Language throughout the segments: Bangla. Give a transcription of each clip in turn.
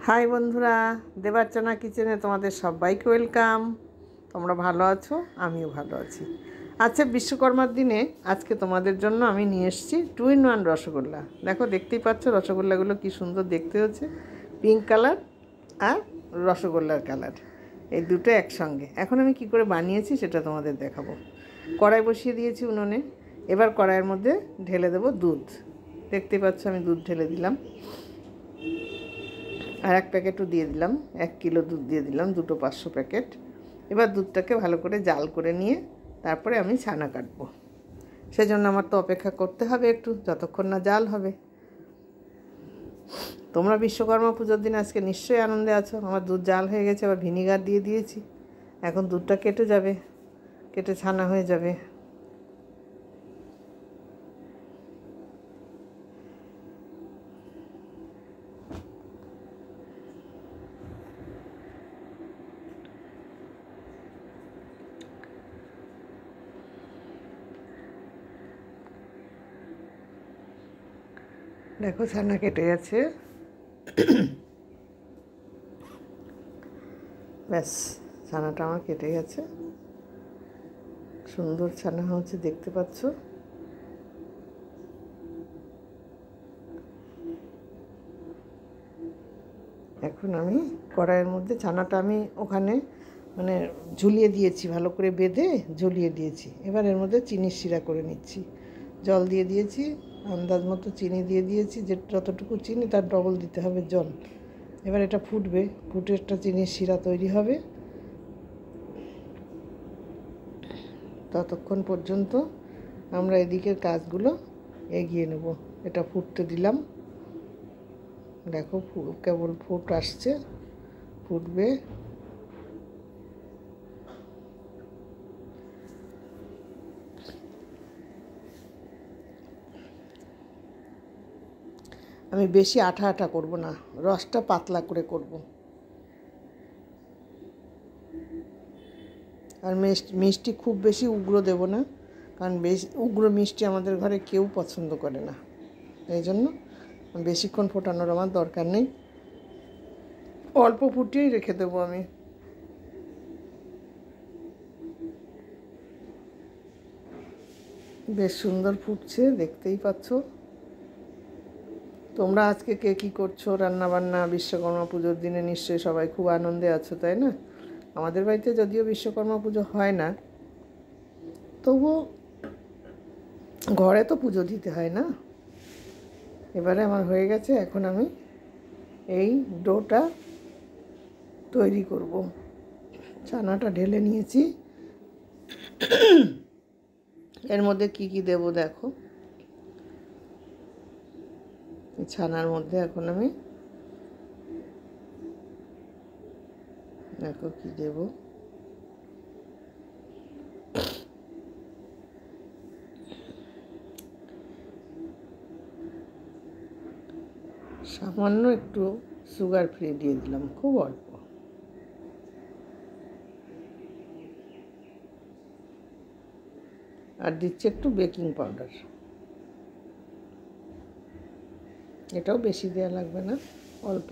হাই বন্ধুরা, দেবার্চনা কিচেনে তোমাদের সবাইকে ওয়েলকাম। তোমরা ভালো আছো? আমিও ভালো আছি। আচ্ছা, বিশ্বকর্মার দিনে আজকে তোমাদের জন্য আমি নিয়ে এসেছি 2-in-1 রসগোল্লা। দেখো, দেখতেই পাচ্ছ রসগোল্লাগুলো কি সুন্দর দেখতে হচ্ছে, পিঙ্ক কালার আর রসগোল্লার কালার, এই দুটো একসঙ্গে। এখন আমি কি করে বানিয়েছি সেটা তোমাদের দেখাবো। কড়াই বসিয়ে দিয়েছি উনুনে। এবার কড়াইয়ের মধ্যে ঢেলে দেবো দুধ। দেখতেই পাচ্ছ আমি দুধ ঢেলে দিলাম, আর এক প্যাকেটও দিয়ে দিলাম। 1 কিলো দুধ দিয়ে দিলাম, দুটো 500 প্যাকেট। এবার দুধটাকে ভালো করে জাল করে নিয়ে তারপরে আমি ছানা কাটবো। সেজন্য আমার তো অপেক্ষা করতে হবে একটু, যতক্ষণ না জাল হবে। তোমরা বিশ্বকর্মা পুজোর দিন আজকে নিশ্চয়ই আনন্দে আছো। আমার দুধ জাল হয়ে গেছে, আবার ভিনিগার দিয়ে দিয়েছি। এখন দুধটা কেটে যাবে, কেটে ছানা হয়ে যাবে। দেখো ছানা কেটে গেছে, ব্যাস ছানাটা আমার কেটে গেছে। সুন্দর ছানা হচ্ছে, দেখতে পাচ্ছ। এখন আমি কড়াইয়ের মধ্যে ছানাটা আমি ওখানে মানে ঝুলিয়ে দিয়েছি, ভালো করে বেঁধে ঝুলিয়ে দিয়েছি। এবার এর মধ্যে চিনির শিরা করে নিচ্ছি। জল দিয়ে দিয়েছি, আন্দাজ মতো চিনি দিয়ে দিয়েছি। যে যতটুকু চিনি তার ডবল দিতে হবে জল। এবার এটা ফুটবে, ফুটে একটা চিনির শিরা তৈরি হবে। ততক্ষণ পর্যন্ত আমরা এদিকের কাজগুলো এগিয়ে নেব। এটা ফুটতে দিলাম। দেখো কেবল ফুট আসছে, ফুটবে। আমি বেশি আঠা আঠা করব না, রসটা পাতলা করে করব। আর মিষ্টি খুব বেশি উগ্র দেব না, কারণ বেশি উগ্র মিষ্টি আমাদের ঘরে কেউ পছন্দ করে না। এই জন্য বেশিক্ষণ ফোটানোর আমার দরকার নেই, অল্প ফুটিয়েই রেখে দেবো আমি। বেশ সুন্দর ফুটছে, দেখতেই পাচ্ছ। তোমরা আজকে কে কী করছো রান্নাবান্না? বিশ্বকর্মা পুজোর দিনে নিশ্চয়ই সবাই খুব আনন্দে আছো, তাই না? আমাদের বাড়িতে যদিও বিশ্বকর্মা পুজো হয় না, তবুও ঘরে তো পুজো দিতে হয় না। এবারে আমার হয়ে গেছে, এখন আমি এই ডোটা তৈরি করব। ছানাটা ঢেলে নিয়েছি। এর মধ্যে কি কি দেব দেখো। ছানার মধ্যে এখন আমি দেখো কি দেব। সামান্য একটু সুগার ফ্রি দিয়ে দিলাম, খুব অল্প। আর দিচ্ছি একটু বেকিং পাউডার। এটাও বেশি দেওয়া লাগবে না, অল্প।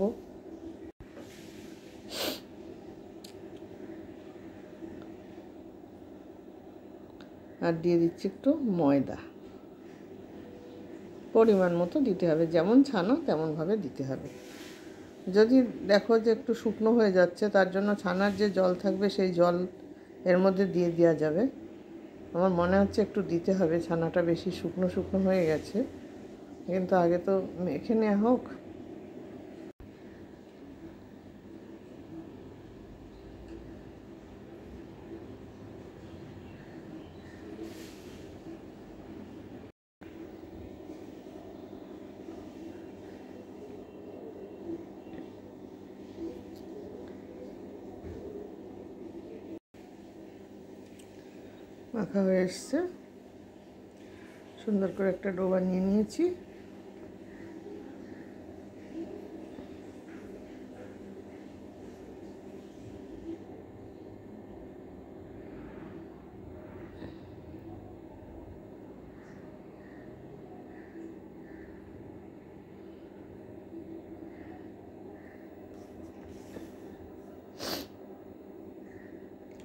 আর দিয়ে দিচ্ছি একটু ময়দা। পরিমাণ মতো দিতে হবে, যেমন ছানা তেমনভাবে দিতে হবে। যদি দেখো যে একটু শুকনো হয়ে যাচ্ছে, তার জন্য ছানার যে জল থাকবে সেই জল এর মধ্যে দিয়ে দেওয়া যাবে। আমার মনে হচ্ছে একটু দিতে হবে, ছানাটা বেশি শুকনো শুকনো হয়ে গেছে, কিন্তু আগে তো মেখে নেওয়া হোক। মাখা হয়ে এসছে, সুন্দর করে একটা ডো বানিয়ে নিয়েছি।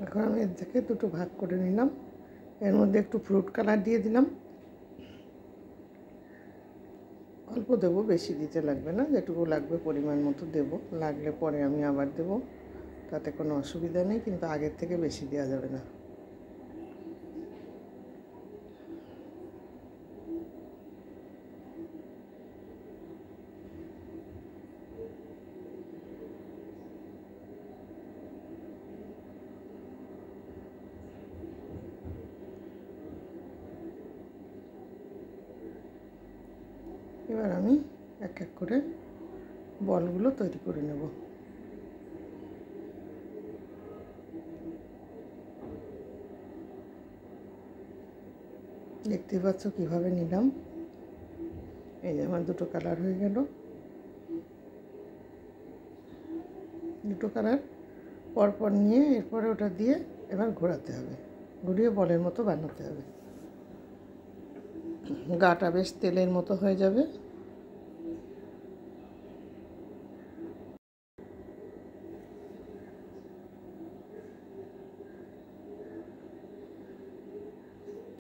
এখন আমি এর থেকে দুটো ভাগ করে নিলাম। এর মধ্যে একটু ফ্রুট কালার দিয়ে দিলাম, অল্প দেবো, বেশি দিতে লাগবে না, যেটুকু লাগবে পরিমাণ মতো দেবো, লাগলে পরে আমি আবার দেবো, তাতে কোনো অসুবিধা নেই, কিন্তু আগের থেকে বেশি দেওয়া যাবে না। এবার আমি এক এক করে বলগুলো তৈরি করে নেব। দেখতেই পাচ্ছ কীভাবে নিলাম। এই যে আমার দুটো কালার হয়ে গেল। দুটো কালার পরপর নিয়ে এরপরে ওটা দিয়ে এবার ঘোরাতে হবে, ঘুরিয়ে বলের মতো বানাতে হবে। গাটা বেশ তেলের মতো হয়ে যাবে।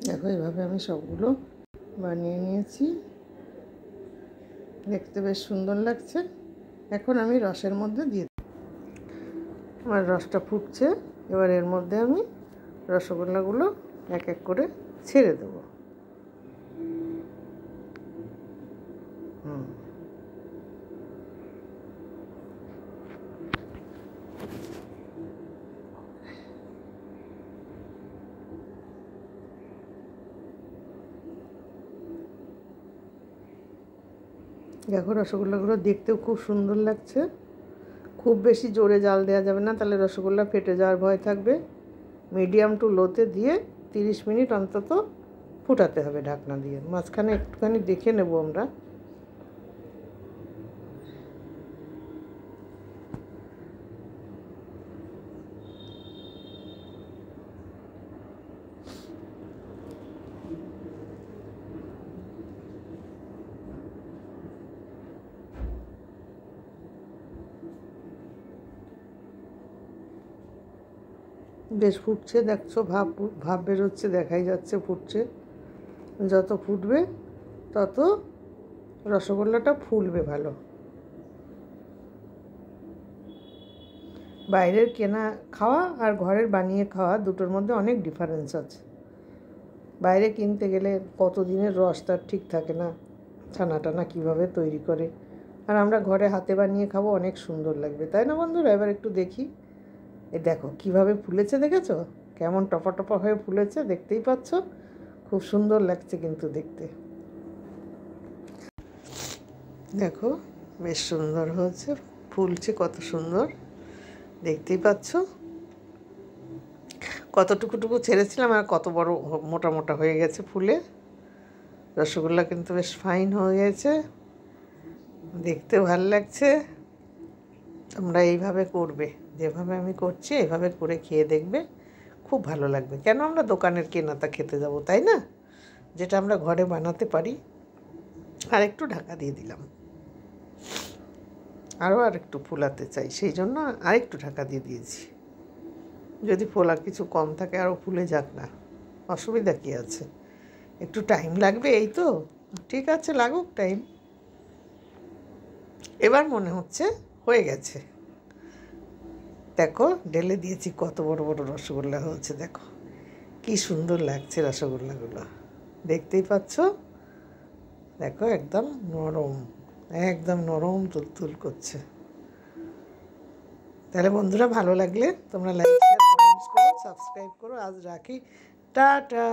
দেখো এভাবে আমি সবগুলো বানিয়ে নিয়েছি, দেখতে বেশ সুন্দর লাগছে। এখন আমি রসের মধ্যে দিয়ে আমার রসটা ফুটছে, এবার এর মধ্যে আমি রসগোল্লাগুলো এক এক করে ছেড়ে দেবো। দেখো রসগোল্লাগুলো দেখতেও খুব সুন্দর লাগছে। খুব বেশি জোরে জাল দেওয়া যাবে না, তাহলে রসগোল্লা ফেটে যাওয়ার ভয় থাকবে। মিডিয়াম টু লোতে দিয়ে 30 মিনিট অন্তত ফুটাতে হবে ঢাকনা দিয়ে। মাঝখানে একটুখানি দেখে নেব আমরা। বেশ ফুটছে, দেখছো ভাব ভাব বেরোচ্ছে, দেখাই যাচ্ছে ফুটছে। যত ফুটবে তত রসগোল্লাটা ফুলবে ভালো। বাইরের কেনা খাওয়া আর ঘরের বানিয়ে খাওয়া দুটোর মধ্যে অনেক ডিফারেন্স আছে। বাইরে কিনতে গেলে কত দিনের রস তার ঠিক থাকে না, ছানা টানা কীভাবে তৈরি করে। আর আমরা ঘরে হাতে বানিয়ে খাবো, অনেক সুন্দর লাগবে, তাই না বন্ধুরা? এবার একটু দেখি। এই দেখো কীভাবে ফুলেছে, দেখেছো কেমন টপা টপা হয়ে ফুলেছে, দেখতেই পাচ্ছ। খুব সুন্দর লাগছে কিন্তু দেখতে। দেখো বেশ সুন্দর হয়েছে, ফুলছে কত সুন্দর, দেখতেই পাচ্ছ। কতটুকুটুকু ছেড়েছিলাম আর কত বড় মোটা মোটা হয়ে গেছে ফুলে। রসগোল্লা কিন্তু বেশ ফাইন হয়ে গেছে, দেখতে ভালো লাগছে। তোমরা এইভাবে করবে, যেভাবে আমি করছি এইভাবে করে খেয়ে দেখবে, খুব ভালো লাগবে। কেন আমরা দোকানের কেনাটা খেতে যাব, তাই না? যেটা আমরা ঘরে বানাতে পারি। আর একটু ঢাকা দিয়ে দিলাম, আরও আর একটু ফোলাতে চাই, সেই জন্য আরেকটু ঢাকা দিয়ে দিয়েছি। যদি ফোলা কিছু কম থাকে আরও ফুলে যাক না, অসুবিধা কী আছে? একটু টাইম লাগবে এই তো, ঠিক আছে লাগুক টাইম। এবার মনে হচ্ছে হয়ে গেছে। দেখো ঢেলে দিয়েছি, কত বড় বড় রসগোল্লা হয়েছে, দেখো কি সুন্দর লাগছে রসগোল্লাগুলো, দেখতেই পাচ্ছ। দেখো একদম নরম, একদম নরম তুলতুল করছে। তাহলে বন্ধুরা ভালো লাগলে তোমরা লাইক শেয়ার কমেন্টস করো, সাবস্ক্রাইব করো। আজ রাখি, টাটা।